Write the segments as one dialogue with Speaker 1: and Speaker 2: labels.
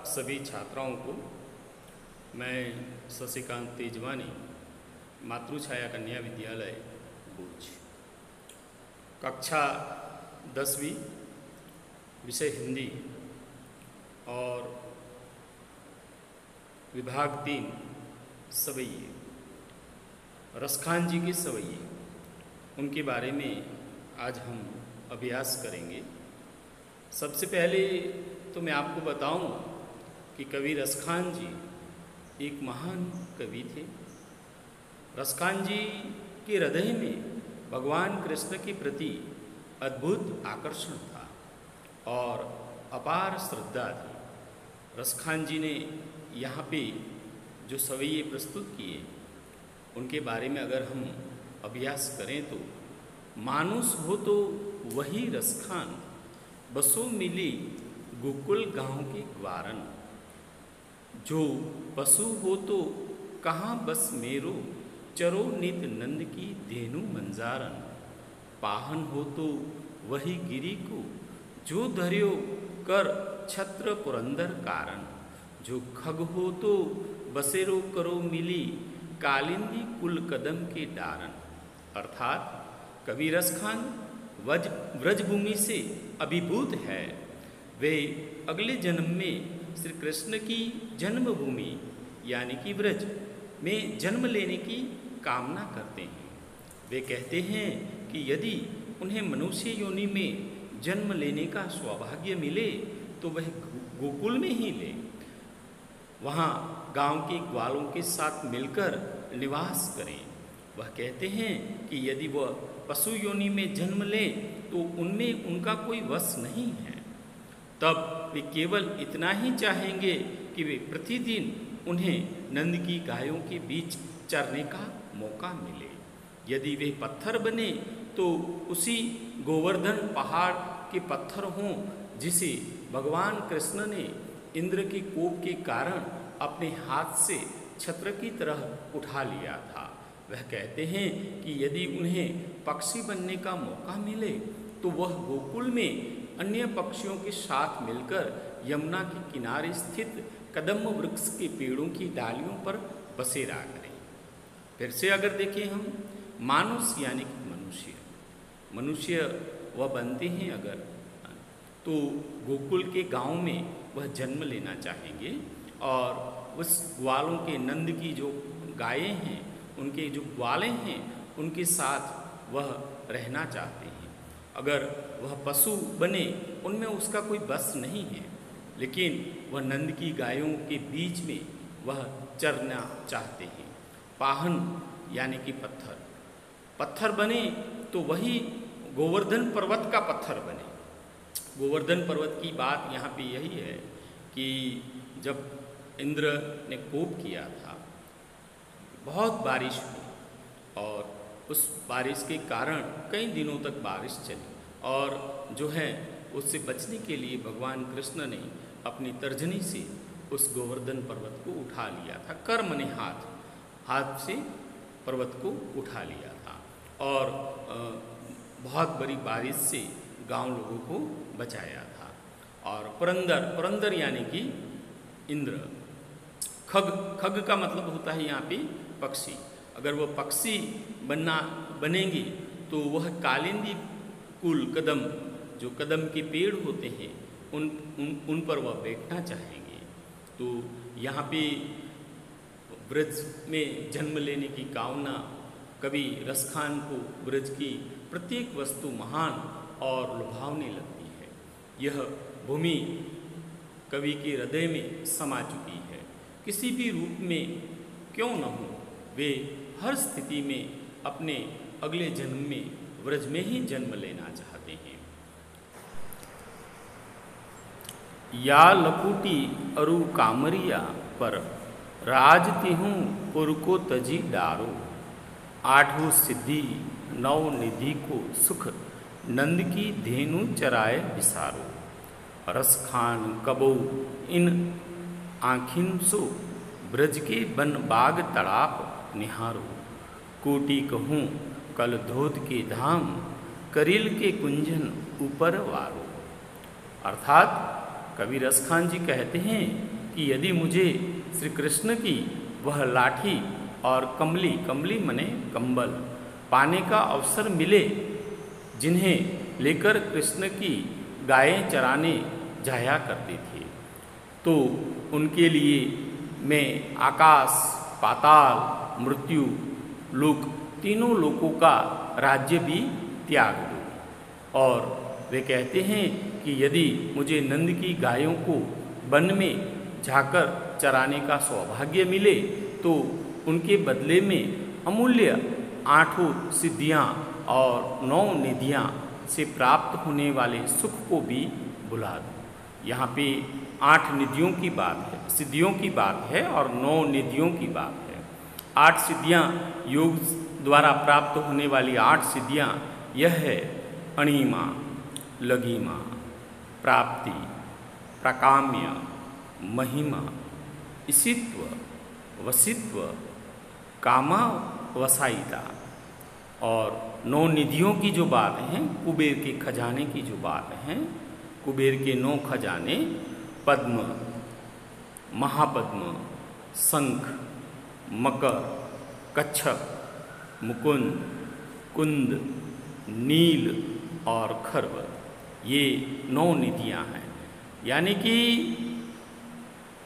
Speaker 1: सभी छात्राओं को मैं शशिकांत तेजवानी मातृछाया कन्या विद्यालय भूज कक्षा 10वीं विषय हिंदी और विभाग 3 सवैये रसखान जी के सवैये उनके बारे में आज हम अभ्यास करेंगे। सबसे पहले तो मैं आपको बताऊं कि कवि रसखान जी एक महान कवि थे। रसखान जी के हृदय में भगवान कृष्ण के प्रति अद्भुत आकर्षण था और अपार श्रद्धा थी। रसखान जी ने यहाँ पे जो सवैये प्रस्तुत किए उनके बारे में अगर हम अभ्यास करें तो मानुष हो तो वही रसखान, बसो मिली गोकुल गांव के ग्वारन। जो पशु हो तो कहाँ बस मेरो, चरो नित नंद की धेनु मंजारन। पाहन हो तो वही गिरी को, जो धर्यो कर छत्र पुरंदर कारण। जो खग हो तो बसेरो करो मिली, कालिंदी कुल कदम के डारन। अर्थात कवि रसखान व्रजभूमि से अभिभूत है। वे अगले जन्म में श्री कृष्ण की जन्मभूमि यानी कि व्रज में जन्म लेने की कामना करते हैं। वे कहते हैं कि यदि उन्हें मनुष्य योनि में जन्म लेने का सौभाग्य मिले तो वह गोकुल में ही ले, वहाँ गांव के ग्वालों के साथ मिलकर निवास करें। वह कहते हैं कि यदि वह पशु योनि में जन्म लें तो उनमें उनका कोई वश नहीं है। तब वे केवल इतना ही चाहेंगे कि वे प्रतिदिन उन्हें नंद की गायों के बीच चरने का मौका मिले। यदि वे पत्थर बने तो उसी गोवर्धन पहाड़ के पत्थर हों जिसे भगवान कृष्ण ने इंद्र के कोप के कारण अपने हाथ से छत्र की तरह उठा लिया था। वह कहते हैं कि यदि उन्हें पक्षी बनने का मौका मिले तो वह गोकुल में अन्य पक्षियों के साथ मिलकर यमुना के किनारे स्थित कदम्ब वृक्ष के पेड़ों की डालियों पर बसेरा करें। फिर से अगर देखें हम मानुष यानी कि मनुष्य वह बनते हैं अगर तो गोकुल के गांव में वह जन्म लेना चाहेंगे और उस ग्वालों के नंद की जो गायें हैं, उनके जो ग्वाले हैं, उनके साथ वह रहना चाहते हैं। अगर वह पशु बने उनमें उसका कोई बस नहीं है, लेकिन वह नंद की गायों के बीच में वह चरना चाहते हैं। पाहन यानी कि पत्थर बने तो वही गोवर्धन पर्वत का पत्थर बने। गोवर्धन पर्वत की बात यहाँ पे यही है कि जब इंद्र ने कोप किया था, बहुत बारिश हुई और उस बारिश के कारण कई दिनों तक बारिश चली और जो है उससे बचने के लिए भगवान कृष्ण ने अपनी तर्जनी से उस गोवर्धन पर्वत को उठा लिया था। कर्म ने हाथ से पर्वत को उठा लिया था और बहुत बड़ी बारिश से गांव लोगों को बचाया था। और पुरंदर यानी कि इंद्र। खग का मतलब होता है यहाँ पे पक्षी। अगर वह पक्षी बनेंगे तो वह कालिंदी कुल कदम, जो कदम के पेड़ होते हैं उन पर वह बैठना चाहेंगे। तो यहाँ पे ब्रज में जन्म लेने की कामना कवि रसखान को ब्रज की प्रत्येक वस्तु महान और लुभावने लगती है। यह भूमि कवि के हृदय में समा चुकी है। किसी भी रूप में क्यों न हो, वे हर स्थिति में अपने अगले जन्म में व्रज में ही जन्म लेना चाहते हैं। या लपूटी अरु कामरिया पर, राज तिहूँ पुर को तजी डारो। आठों सिद्धि नौ निधि को सुख, नंद की धेनु चराए विसारो। रसखान कबो इन आँखिन सो, ब्रज के बन बाग तड़ाप निहारो। कोटि कहूँ कल धोत के धाम, करिल के कुंजन ऊपर वारो। अर्थात कवि रसखान जी कहते हैं कि यदि मुझे श्री कृष्ण की वह लाठी और कमली, कमली मने कंबल, पाने का अवसर मिले, जिन्हें लेकर कृष्ण की गायें चराने जाया करती थी, तो उनके लिए मैं आकाश, पाताल, मृत्यु लोक, तीनों लोकों का राज्य भी त्याग दूँ। और वे कहते हैं कि यदि मुझे नंद की गायों को वन में जाकर चराने का सौभाग्य मिले, तो उनके बदले में अमूल्य 8 सिद्धियाँ और 9 निधियाँ से प्राप्त होने वाले सुख को भी बुला दूँ। यहाँ पे 8 निधियों की बात है, सिद्धियों की बात है और 9 निधियों की बात है। 8 सिद्धियाँ योग द्वारा प्राप्त होने वाली 8 सिद्धियाँ यह है अणिमा, लघिमा, प्राप्ति, प्राकाम्य, महिमा, ईशित्व, वसित्व, कामावसायिता। और 9 निधियों की जो बात है, कुबेर के खजाने की जो बात है, कुबेर के 9 खजाने पद्म, महापद्म, शंख, मकर, कच्छप, मुकुंद, कुंद, नील और खर्व, ये 9 निधियाँ हैं। यानी कि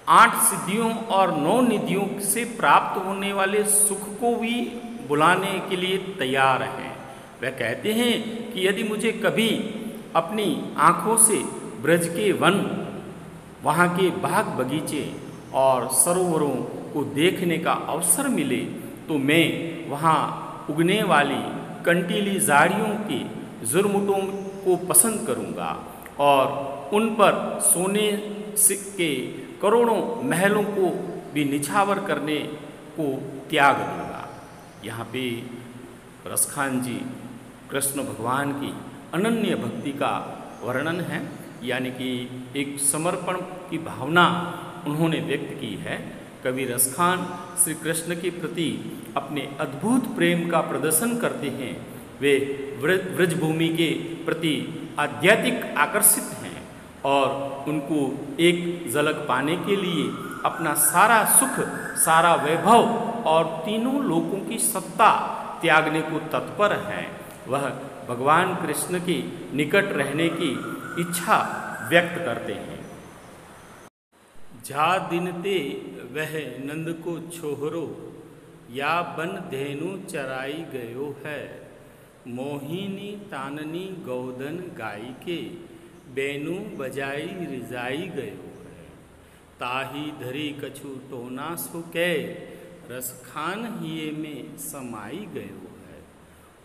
Speaker 1: 8 सिद्धियों और 9 निधियों से प्राप्त होने वाले सुख को भी बुलाने के लिए तैयार हैं। वह कहते हैं कि यदि मुझे कभी अपनी आँखों से ब्रज के वन, वहाँ के बाग बगीचे और सरोवरों को देखने का अवसर मिले, तो मैं वहाँ उगने वाली कंटीली झाड़ियों के जुरमुटों को पसंद करूँगा और उन पर सोने के करोड़ों महलों को भी निछावर करने को त्याग दूँगा। यहाँ पे रसखान जी कृष्ण भगवान की अनन्य भक्ति का वर्णन है, यानी कि एक समर्पण की भावना उन्होंने व्यक्त की है। कवि रसखान श्री कृष्ण के प्रति अपने अद्भुत प्रेम का प्रदर्शन करते हैं। वे व्रजभूमि के प्रति आध्यात्मिक आकर्षित हैं और उनको एक झलक पाने के लिए अपना सारा सुख, सारा वैभव और तीनों लोकों की सत्ता त्यागने को तत्पर हैं। वह भगवान कृष्ण के निकट रहने की इच्छा व्यक्त करते हैं। जा दिनते वह नंद को छोहरो, या बन धेनु चराई गयो है, मोहिनी ताननी गौदन गाई के, बेनु बजाई रिजाई गयो है, ताही धरी कछु टोना सुकै, रसखान हिये में समाई गयो है,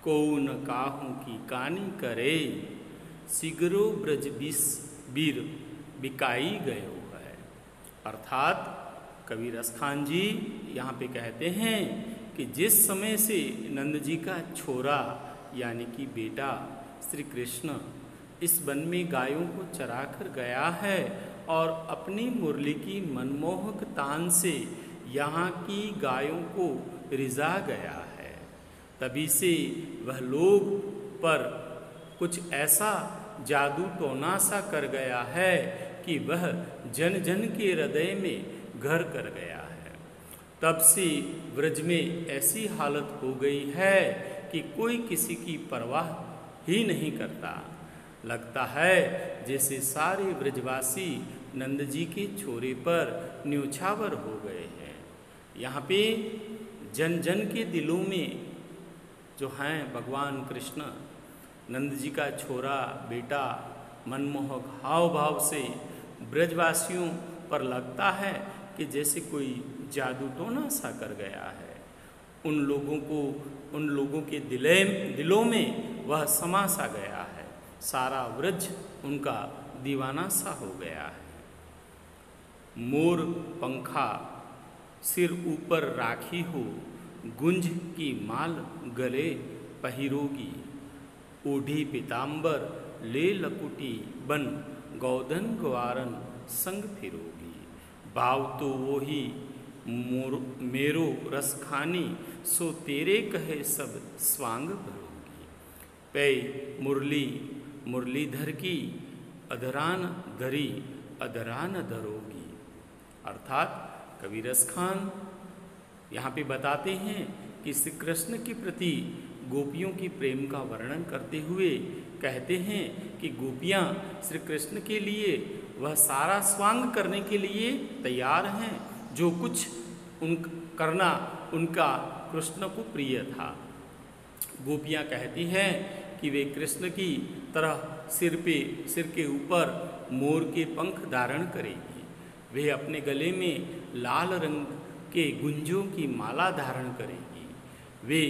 Speaker 1: कौन काहू की कानी करे, सिगरो ब्रज बीर बिकाई गयो है। अर्थात कवि रसखान जी यहाँ पे कहते हैं कि जिस समय से नंद जी का छोरा यानी कि बेटा श्री कृष्ण इस वन में गायों को चराकर गया है और अपनी मुरली की मनमोहक तान से यहाँ की गायों को रिझा गया है, तभी से वह लोग पर कुछ ऐसा जादू टोना सा कर गया है कि वह जन जन के हृदय में घर कर गया है। तब से ब्रज में ऐसी हालत हो गई है कि कोई किसी की परवाह ही नहीं करता। लगता है जैसे सारे ब्रजवासी नंद जी के छोरे पर न्योछावर हो गए हैं। यहाँ पे जन जन के दिलों में जो हैं भगवान कृष्ण, नंद जी का छोरा बेटा मनमोहक हाव भाव से ब्रजवासियों पर लगता है कि जैसे कोई जादू टोना सा कर गया है। उन लोगों के दिलों में वह समा सा गया है। सारा व्रज उनका दीवाना सा हो गया है। मोर पंखा सिर ऊपर राखी हो, गुंज की माल गले पहिरोगी, ओढ़ी पीताम्बर ले लकुटी बन, गौदन ग्वारन संग फिरोगी, बाव तो वो ही मेरो रसखानी, सो तेरे कहे सब स्वांग भरोगी, पै मुरलीधर की अधरान धरी अधरान धरोगी, अर्थात कवि रसखान यहाँ पे बताते हैं कि श्री कृष्ण के प्रति गोपियों की प्रेम का वर्णन करते हुए कहते हैं कि गोपियाँ श्री कृष्ण के लिए वह सारा स्वांग करने के लिए तैयार हैं जो कुछ करना उनका कृष्ण को प्रिय था। गोपियाँ कहती हैं कि वे कृष्ण की तरह सिर के ऊपर मोर के पंख धारण करेंगी। वे अपने गले में लाल रंग के गुंजों की माला धारण करेंगी। वे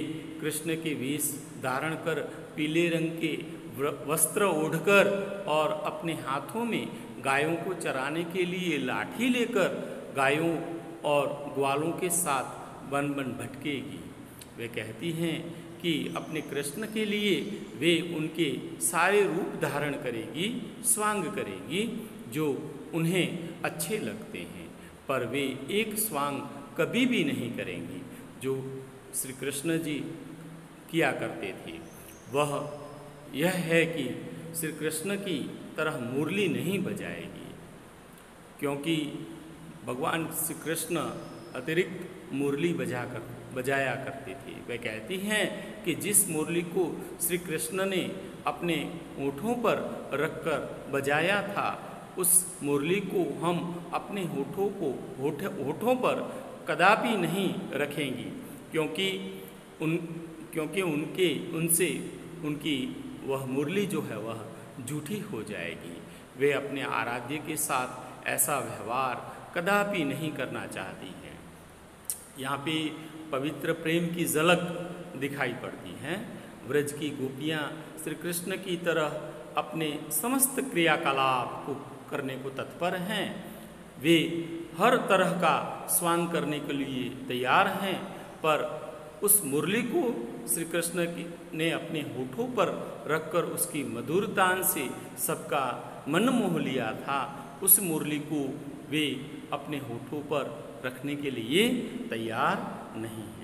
Speaker 1: कृष्ण के वेश धारण कर पीले रंग के वस्त्र ओढ़कर और अपने हाथों में गायों को चराने के लिए लाठी लेकर गायों और ग्वालों के साथ वन वन भटकेगी। वे कहती हैं कि अपने कृष्ण के लिए वे उनके सारे रूप धारण करेगी, स्वांग करेगी जो उन्हें अच्छे लगते हैं, पर वे एक स्वांग कभी भी नहीं करेंगी जो श्री कृष्ण जी किया करते थे। वह यह है कि श्री कृष्ण की तरह मुरली नहीं बजाएगी, क्योंकि भगवान श्री कृष्ण अतिरिक्त मुरली बजाया करते थे। वे कहती हैं कि जिस मुरली को श्री कृष्ण ने अपने होठों पर रखकर बजाया था, उस मुरली को हम अपने होठों पर कदापि नहीं रखेंगी, क्योंकि उनकी वह मुरली जो है वह झूठी हो जाएगी। वे अपने आराध्य के साथ ऐसा व्यवहार कदापि नहीं करना चाहती हैं। यहाँ पे पवित्र प्रेम की झलक दिखाई पड़ती है। व्रज की गोपियाँ श्री कृष्ण की तरह अपने समस्त क्रियाकलाप को करने को तत्पर हैं। वे हर तरह का स्वांग करने के लिए तैयार हैं, पर उस मुरली को श्री कृष्ण ने अपने होठों पर रखकर उसकी मधुर तान से सबका मन मोह लिया था। उस मुरली को वे अपने होठों पर रखने के लिए तैयार नहीं हैं।